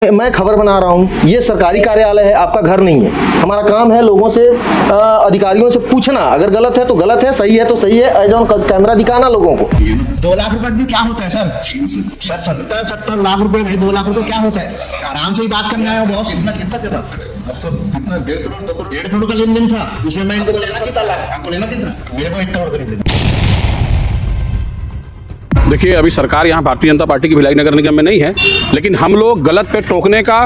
मैं खबर बना रहा हूँ, ये सरकारी कार्यालय है, आपका घर नहीं है। हमारा काम है लोगों से, अधिकारियों से पूछना, अगर गलत है तो गलत है, सही है तो सही है, एज ऑन कैमरा दिखाना लोगों को। 2 लाख रुपए भी क्या होता है सर? 70 लाख रुपए में 2 लाख रुपए क्या होता है? आराम से ही बात करने आया बॉस। इतना कितना के बात करें? तो कितना 1.5 करोड़ 2 करोड़ 1.5 करोड़ का लेन देन था, उसमें मैं इनको लेना कितना लाख, आपको लेना कितना? मेरे को 1 करोड़ करीब लेना। देखिए, अभी सरकार यहाँ भारतीय जनता पार्टी की भिलाई नगर निगम में नहीं है, लेकिन हम लोग गलत पे टोकने का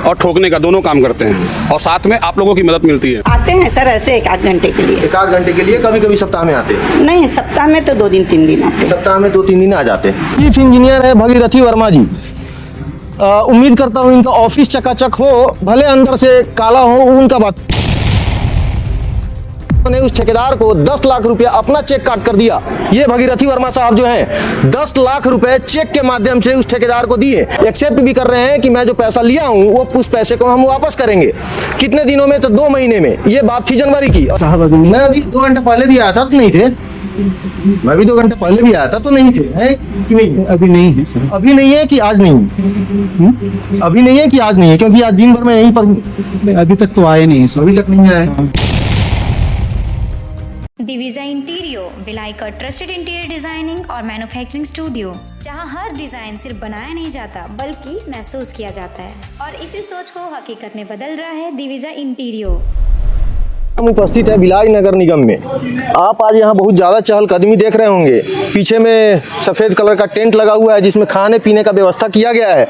और ठोकने का दोनों काम करते हैं और साथ में आप लोगों की मदद मिलती है। आते हैं सर ऐसे 1 आध घंटे के लिए। 1 आध घंटे के लिए, कभी कभी सप्ताह में आते हैं। नहीं, सप्ताह में तो 2 दिन 3 दिन आते हैं। सप्ताह में 2-3 दिन आ जाते हैं। चीफ इंजीनियर है भगीरथी वर्मा जी। उम्मीद करता हूँ इनका ऑफिस चकाचक हो, भले अंदर से काला हो, उनका बात ने उस ठेकेदार को 10 लाख रुपया अपना चेक काट कर दिया। ये भगीरथी वर्मा साहब जो हैं 10 लाख रुपए चेक के माध्यम से उस ठेकेदार को दिए। एक्सेप्ट भी कर रहे हैं कि मैं जो पैसा लिया हूं वो उस पैसे को हम वापस करेंगे। कितने दिनों में? तो 2 महीने में। ये बात थी जनवरी की। मैं अभी 2 घंटे पहले भी आया था तो नहीं थे। मैं भी 2 घंटे पहले भी आया था तो नहीं थे। है कि नहीं? अभी नहीं है सर। अभी नहीं है कि आज नहीं? अभी नहीं है कि आज नहीं है? क्योंकि आज दिन भर में यहीं पर हूं। अभी तक तो आए नहीं है सर। अभी तक नहीं आया। दिविजा इंटीरियो भिलाई का ट्रस्टेड इंटीरियर डिजाइनिंग और मैन्युफैक्चरिंग स्टूडियो, जहां हर डिजाइन सिर्फ बनाया नहीं जाता बल्कि महसूस किया जाता है और इसी सोच को हकीकत में बदल रहा है दिविजा इंटीरियो। हम उपस्थित है भिलाई नगर निगम में। आप आज यहाँ बहुत ज़्यादा चहलकदमी देख रहे होंगे। पीछे में सफ़ेद कलर का टेंट लगा हुआ है जिसमें खाने पीने का व्यवस्था किया गया है।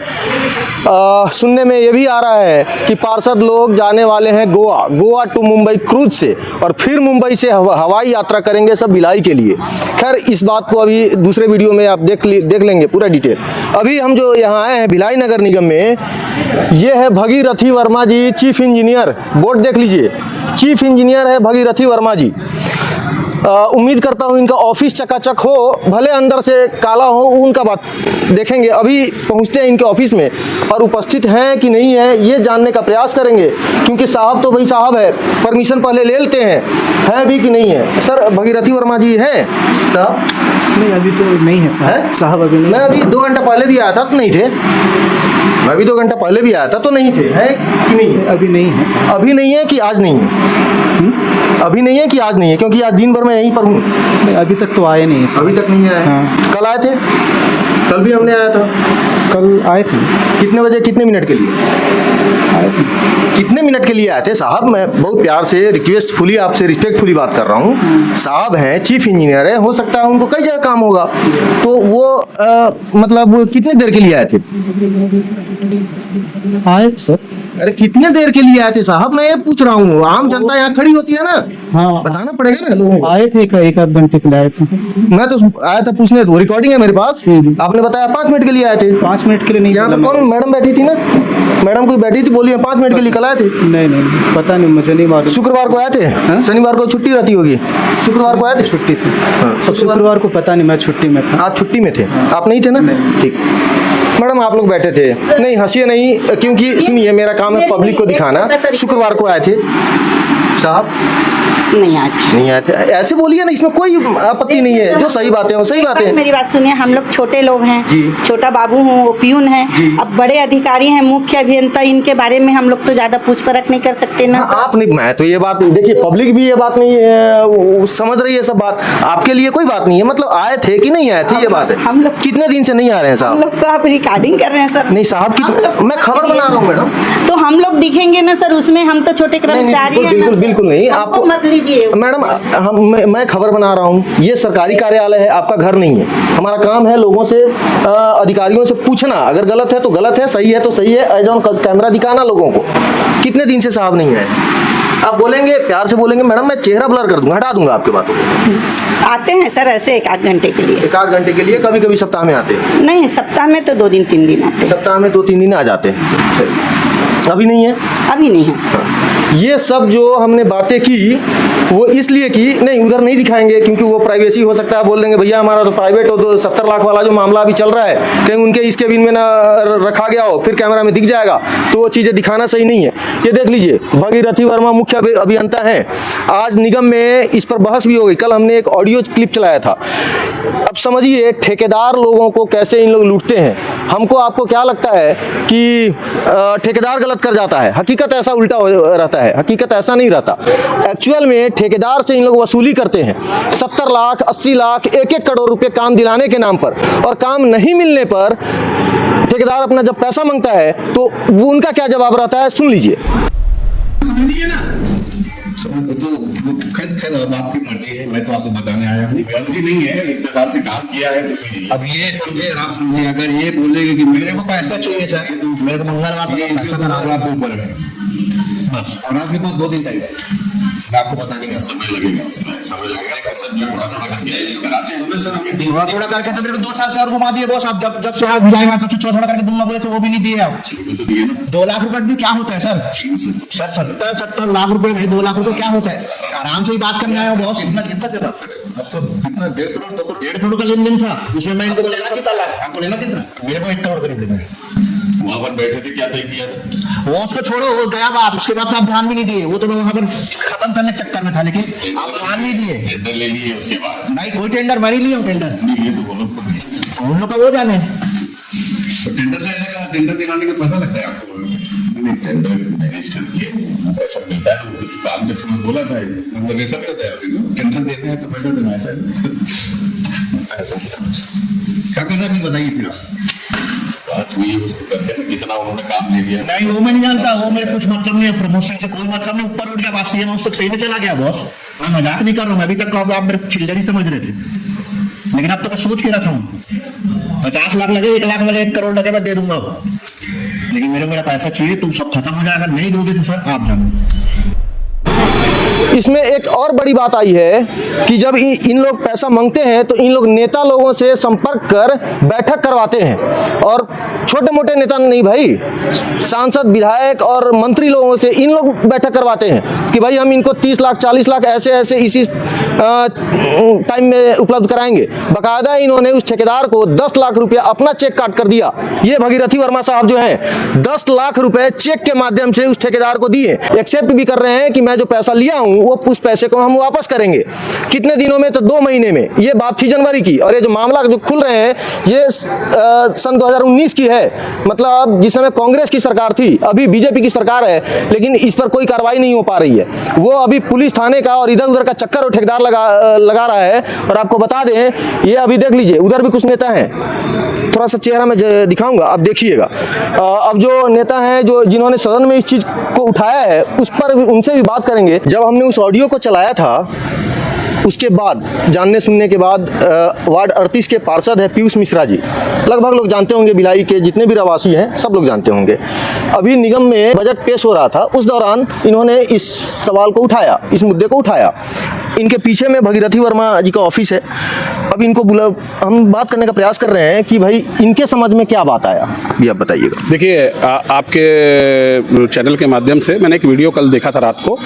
सुनने में ये भी आ रहा है कि पार्षद लोग जाने वाले हैं गोवा टू मुंबई क्रूज से, और फिर मुंबई से हवाई यात्रा करेंगे सब भिलाई के लिए। खैर, इस बात को अभी दूसरे वीडियो में आप देख लेंगे पूरा डिटेल। अभी हम जो यहाँ आए हैं भिलाई नगर निगम में, ये है भगीरथी वर्मा जी, चीफ इंजीनियर। बोर्ड देख लीजिए, चीफ इंजीनियर है भगीरथी वर्मा जी। उम्मीद करता हूँ इनका ऑफिस चकाचक हो, भले अंदर से काला हो, उनका बात देखेंगे। अभी पहुँचते हैं इनके ऑफिस में और उपस्थित हैं कि नहीं है ये जानने का प्रयास करेंगे, क्योंकि साहब तो भाई साहब है, परमिशन पहले ले लेते हैं भी कि नहीं है। सर, भगीरथी वर्मा जी हैं साहब? नहीं, अभी तो नहीं है सर। साहब अभी नहीं। मैं अभी 2 घंटे पहले भी आया था तो नहीं थे। मैं भी 2 घंटे पहले भी आया था तो नहीं थे। है कि नहीं? अभी नहीं है सर। अभी नहीं है कि आज नहीं है? अभी नहीं है कि आज नहीं है? क्योंकि आज दिन भर में यहीं पर हूँ। नहीं, अभी तक तो आए नहीं है सर। अभी तक नहीं आया। हाँ। कल आए थे? कल भी हमने आया था। कल आए थे। कितने बजे, कितने मिनट के लिए आए थे। कितने मिनट के लिए आए थे साहब? मैं बहुत प्यार से, रिक्वेस्टफुली, आपसे रिस्पेक्टफुली बात कर रहा हूँ। साहब हैं, चीफ इंजीनियर है, हो सकता है उनको कई जगह काम होगा, तो वो मतलब कितने देर के लिए आए थे? आए सर। अरे कितने देर के लिए आए थे साहब? मैं ये पूछ रहा हूँ। आम जनता यहाँ खड़ी होती है ना, हाँ, बताना पड़ेगा ना लोगों को। आए थे 1 आध घंटे के लिए आए थे। मैं तो आया था पूछने, तो रिकॉर्डिंग है मेरे पास। आपने बताया 5 मिनट के लिए आए थे। 5 मिनट के लिए नहीं। यहाँ पे कौन मैडम बैठी थी ना? मैडम कोई बैठी थी, बोली 5 मिनट के लिए कल आए थे। नहीं, पता नहीं, मुझे नहीं मालूम। शुक्रवार को आए थे? शनिवार को छुट्टी रहती होगी। शुक्रवार को आए थे? छुट्टी थी। अब शुक्रवार को पता नहीं, मैं छुट्टी में था। आप छुट्टी में थे? आप नहीं थे ना? ठीक। मैडम, आप लोग बैठे थे? नहीं, हंसिए नहीं, क्योंकि सुनिए, मेरा काम है पब्लिक को दिखाना। शुक्रवार को आए थे साहब? नहीं आए थे। नहीं आए थे? ऐसे बोलिए ना, इसमें कोई आपत्ति नहीं है। जो सही बातें हो सही बातें। मेरी बात सुनिए, हम लोग छोटे लोग हैं जी। छोटा बाबू हूँ, वो पियून है। अब बड़े अधिकारी हैं, मुख्य अभियंता, इनके बारे में हम लोग तो ज्यादा पूछ परख नहीं कर सकते ना। आप नहीं, मैं तो ये बात देखिए, पब्लिक भी ये बात नहीं समझ रही है। सब बात आपके लिए कोई बात नहीं है। मतलब आए थे कि नहीं आए थे, ये बात है। हम लोग कितने दिन से नहीं आ रहे हैं हम साहब? लोग को आप रिकॉर्डिंग कर रहे हैं सर? नहीं साहब, मैं खबर बना रहा हूँ मैडम। तो हम लोग दिखेंगे ना सर उसमें, हम तो छोटे कर्मचारी हैं ना। बिल्कुल बिल्कुल नहीं, हमको आपको मत लीजिए मैडम। मैं खबर बना रहा हूँ, ये सरकारी कार्यालय है, आपका घर नहीं है। हमारा काम है लोगों से, अधिकारियों से पूछना, अगर गलत है तो गलत है, सही है तो सही है, एज ऑन कैमरा दिखाना लोगों को। कितने दिन से साहब नहीं आए? आप बोलेंगे, प्यार से बोलेंगे मैडम, मैं चेहरा ब्लर कर दूंगा, हटा दूंगा आपके बातों को। आते हैं सर ऐसे 1 आध घंटे के लिए। 1 आध घंटे के लिए, कभी कभी सप्ताह में आते हैं। नहीं, सप्ताह में तो 2 दिन 3 दिन आते हैं। सप्ताह में 2-3 दिन आ जाते हैं। अभी नहीं है? अभी नहीं है सर। ये सब जो हमने बातें की वो इसलिए की नहीं, उधर नहीं दिखाएंगे क्योंकि वो प्राइवेसी हो सकता है, बोल देंगे भैया हमारा तो प्राइवेट हो, तो 70 लाख वाला जो मामला अभी चल रहा है कहीं उनके इस केबिन में ना रखा गया हो, फिर कैमरा में दिख जाएगा, तो वो चीज़ें दिखाना सही नहीं है। ये देख लीजिए, भगीरथी वर्मा मुख्य अभियंता हैं, आज निगम में इस पर बहस भी हो गई। कल हमने एक ऑडियो क्लिप चलाया था। अब समझिए ठेकेदार लोगों को कैसे इन लोग लूटते हैं। हमको आपको क्या लगता है कि ठेकेदार गलत कर जाता है, हकीकत ऐसा उल्टा रहता है, हकीकत ऐसा नहीं रहता। एक्चुअल में ठेकेदार से इन लोग वसूली करते हैं 70 लाख 80 लाख 1-1 करोड़ रुपए काम दिलाने के नाम पर, और काम नहीं मिलने पर ठेकेदार अपना जब पैसा मांगता है तो वो उनका क्या जवाब रहता है, सुन लीजिए। समझिए ना, तो खैर अब आपकी मर्जी है, मैं तो आपको बताने आया हूँ। मर्जी नहीं है, इतने साल से काम किया है तो अब ये समझे और आप समझे, अगर ये बोलेंगे कि मेरे को पैसा चाहिए सर, मेरे को मंगलवार को पैसा था, आपके ऊपर है बस, और आपके पास 2 दिन टाइम है, मैं आपको बता के समय लगेगा, समय लगेगा, सब जो थोड़ा थोड़ा करके एडजस्ट कराते हैं सर। हमें थोड़ा थोड़ा करके तो मेरे को 2 साल से और घुमा दिए बॉस। आप जब से आप भिलाएगा तब से थोड़ा थोड़ा करके दूंगा बोले थे, वो भी नहीं दिए आप। तो दिए ना 2 लाख रुपए भी क्या होता है सर? 70 लाख रुपए में 2 लाख रुपए क्या होता है? आराम से ही बात करने आए हो बॉस। कितना की बात करें, अब तो कितना 1.5 करोड़ तो 1.5 करोड़ का लेन देन था, उसमें मैं इनको लेना कितना लाख, आपको लेना कितना? मेरे को 1 करोड़ करीब लेना है। वहां पर बैठे थे, क्या तय किया था? वो उसको छोड़ो, वो गया बात, उसके बाद तो आप ध्यान भी नहीं दिए, वो तो मैं वहां पर खत्म करने के चक्कर में था, लेकिन आप ध्यान नहीं दिए। टेंडर ले लिए उसके बाद नहीं कोई टेंडर मरी नहीं हूँ, टेंडर नहीं लिए तो वो लोग को नहीं। उन लोग का वो जाने। तो टेंडर लेने का, टेंडर दिलाने का पैसा लगता है आपको? नहीं, टेंडर मैनेज करके पैसा मिलता है, वो किसी काम के थ्रू बोला था, मतलब ऐसा भी होता है अभी टेंडर देते हैं तो पैसा देना है सर। क्या करना है बताइए फिर। बात हुई है उसको करके ना, कितना उन्होंने काम ले लिया। नहीं वो मैं नहीं जानता, वो मेरे कुछ मतलब नहीं है, प्रमोशन से कोई मतलब नहीं, ऊपर उठ गया बात, सीएम उस तक सही में चला गया बॉस। मैं मजाक नहीं कर रहा हूँ, अभी तक आप मेरे चिल्लर ही समझ रहे थे, लेकिन अब तो मैं सोच के रखा हूँ 50 लाख लगे, 1 लाख लगे, 1 करोड़ लगे, मैं दे दूंगा, लेकिन मेरा पैसा चाहिए, तुम सब खत्म हो जाएगा। नहीं दोगे तो सर आप जानो। इसमें एक और बड़ी बात आई है कि जब इन लोग पैसा मांगते हैं तो इन लोग नेता लोगों से संपर्क कर बैठक करवाते हैं, और छोटे मोटे नेता नहीं भाई, सांसद विधायक और मंत्री लोगों से इन लोग बैठक करवाते हैं कि भाई हम इनको 30 लाख 40 लाख ऐसे ऐसे इसी टाइम में उपलब्ध कराएंगे। बाकायदा इन्होंने उस ठेकेदार को 10 लाख रुपया अपना चेक काट कर दिया। ये भगीरथी वर्मा साहब जो हैं 10 लाख रुपए चेक के माध्यम से उस ठेकेदार को दिए, एक्सेप्ट भी कर रहे हैं कि मैं जो पैसा लिया हूँ वो उस पैसे को हम वापस करेंगे। कितने दिनों में? तो 2 महीने में। ये बात थी जनवरी की, और ये जो मामला जो खुल रहे हैं ये सन 2019 की है, मतलब जिस समय कांग्रेस की सरकार थी, अभी बीजेपी की सरकार है, लेकिन इस पर कोई कार्रवाई नहीं हो पा रही है। वो अभी पुलिस थाने का और इधर उधर का चक्कर और ठेकेदार लगा रहा है। और आपको बता दें, ये अभी देख लीजिए, उधर भी कुछ नेता हैं, थोड़ा सा चेहरा में दिखाऊंगा, आप देखिएगा। अब जो नेता हैं जो जिन्होंने सदन में इस चीज़ को उठाया है, उस पर उनसे भी बात करेंगे। जब हमने उस ऑडियो को चलाया था, उसके बाद जानने सुनने के बाद वार्ड 38 के पार्षद है पीयूष मिश्रा जी, लगभग लोग जानते होंगे, भिलाई के जितने भी रहवासी हैं सब लोग जानते होंगे। अभी निगम में बजट पेश हो रहा था, उस दौरान इन्होंने इस सवाल को उठाया, इस मुद्दे को उठाया। इनके पीछे में भगीरथी वर्मा जी का ऑफिस है। अब इनको हम बात करने का प्रयास कर रहे हैं कि भाई इनके समझ में क्या बात आया, ये आप बताइएगा। देखिए, आपके चैनल के माध्यम से मैंने एक वीडियो कल देखा था रात को,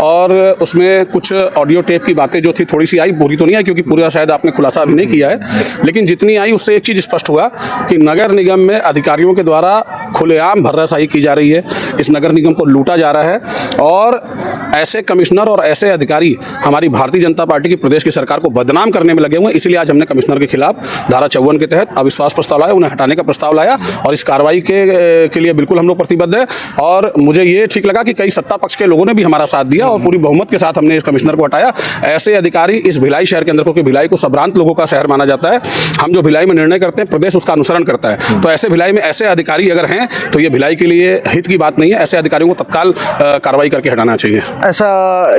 और उसमें कुछ ऑडियो टेप की बातें जो थी थोड़ी सी आई, पूरी तो नहीं आई क्योंकि पूरा शायद आपने खुलासा अभी नहीं किया है, लेकिन जितनी आई उससे एक चीज़ स्पष्ट हुआ कि नगर निगम में अधिकारियों के द्वारा खुलेआम भर्राशाही की जा रही है, इस नगर निगम को लूटा जा रहा है, और ऐसे कमिश्नर और ऐसे अधिकारी हमारी भारतीय जनता पार्टी की प्रदेश की सरकार को बदनाम करने में लगे हुए हैं। इसलिए आज हमने कमिश्नर के खिलाफ धारा 54 के तहत अविश्वास प्रस्ताव लाया, उन्हें हटाने का प्रस्ताव लाया, और इस कार्रवाई के लिए बिल्कुल हम लोग प्रतिबद्ध है। और मुझे ये ठीक लगा कि कई सत्ता पक्ष के लोगों ने भी हमारा साथ दिया और पूरी बहुमत के साथ हमने इस कमिश्नर को हटाया। ऐसे अधिकारी इस भिलाई शहर के अंदर, क्योंकि भिलाई को संभ्रांत लोगों का शहर माना जाता है, हम जो भिलाई में निर्णय करते हैं प्रदेश उसका अनुसरण करता है, तो ऐसे भिलाई में ऐसे अधिकारी अगर हैं तो ये भिलाई के लिए हित की बात नहीं है। ऐसे अधिकारियों को तत्काल कार्रवाई करके हटाना चाहिए। ऐसा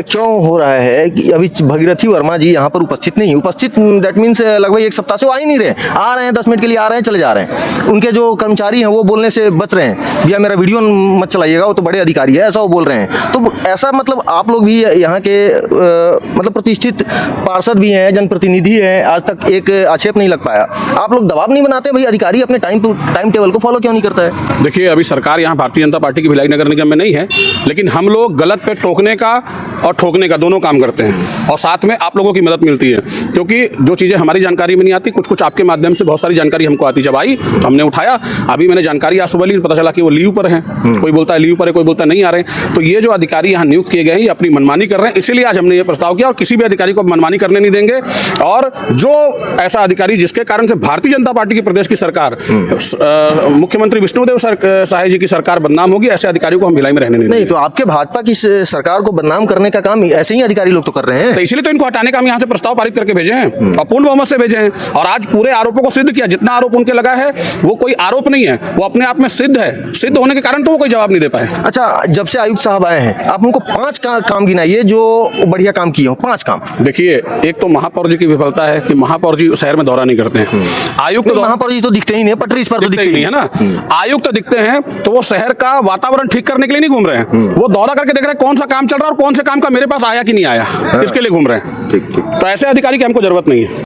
क्यों हो रहा है कि अभी भगीरथी वर्मा जी यहाँ पर उपस्थित नहीं, उपस्थित दैट मीन्स लगभग एक सप्ताह से वो आ ही नहीं रहे, आ रहे हैं 10 मिनट के लिए आ रहे हैं चले जा रहे हैं। उनके जो कर्मचारी हैं वो बोलने से बच रहे हैं, भैया मेरा वीडियो मत चलाइएगा, वो तो बड़े अधिकारी है, ऐसा वो बोल रहे हैं। तो ऐसा मतलब आप लोग भी यहाँ के मतलब प्रतिष्ठित पार्षद भी हैं, जनप्रतिनिधि हैं, आज तक एक आक्षेप नहीं लग पाया। आप लोग दबाव नहीं बनाते भाई, अधिकारी अपने टाइम टेबल को फॉलो क्यों नहीं करता है? देखिए, अभी सरकार यहाँ भारतीय जनता पार्टी की भिलाई नगर निगम में नहीं है, लेकिन हम लोग गलत पे टोकने का और ठोकने का दोनों काम करते हैं, और साथ में आप लोगों की मदद मिलती है, क्योंकि जो चीज़ें हमारी जानकारी में नहीं आती, कुछ आपके माध्यम से बहुत सारी जानकारी हमको आती। जब आई तो हमने उठाया। अभी मैंने जानकारी आज सुबह ली, पता चला कि वो लीव पर हैं, कोई बोलता है लीव पर है, कोई बोलता है नहीं आ रहे हैं। तो ये जो अधिकारी यहाँ नियुक्त किए गए हैं ये अपनी मनमानी कर रहे हैं, इसीलिए आज हमने ये प्रस्ताव किया, और किसी भी अधिकारी को मनमानी करने नहीं देंगे। और जो ऐसा अधिकारी जिसके कारण से भारतीय जनता पार्टी की प्रदेश की सरकार, मुख्यमंत्री विष्णुदेव साय जी की सरकार बदनाम होगी, ऐसे अधिकारियों को हम भिलाई में रहने नहीं देंगे। तो आपके भाजपा की सरकार को बदनाम करने का काम ऐसे ही अधिकारी लोग तो कर रहे हैं। तो इसलिए तो इनको हटाने का हम यहाँ से प्रस्ताव पारित करके भेजे हैं, और पूर्ण बहुमत से भेजे हैं, और आज पूरे आरोपों को सिद्ध किया। जितना आरोप उनके लगा है वो कोई आरोप नहीं है, वो अपने आप में सिद्ध है। सिद्ध होने के कारण तो वो कोई जवाब नहीं दे पाए। अच्छा, जब से आयुक्त साहब आए हैं आप उनको 5 काम गिनाइए जो बढ़िया काम किए हो, 5 काम। देखिए, एक तो महापौर जी की विफलता है कि महापौर जी शहर में दौरा नहीं करते हैं। आयुक्त तो महापौर जी तो दिखते ही नहीं, पटरी इस पर तो दिखते ही नहीं है ना। आयुक्त दिखते हैं तो वो शहर का वातावरण ठीक करने के लिए नहीं घूम रहे हैं, वो दौरा करके देख रहे हैं कौन सा काम चल रहा है और कौन से काम का मेरे पास आया कि नहीं आया, इसके लिए घूम रहे हैं। तो ऐसे अधिकारी की हमको जरूरत नहीं है।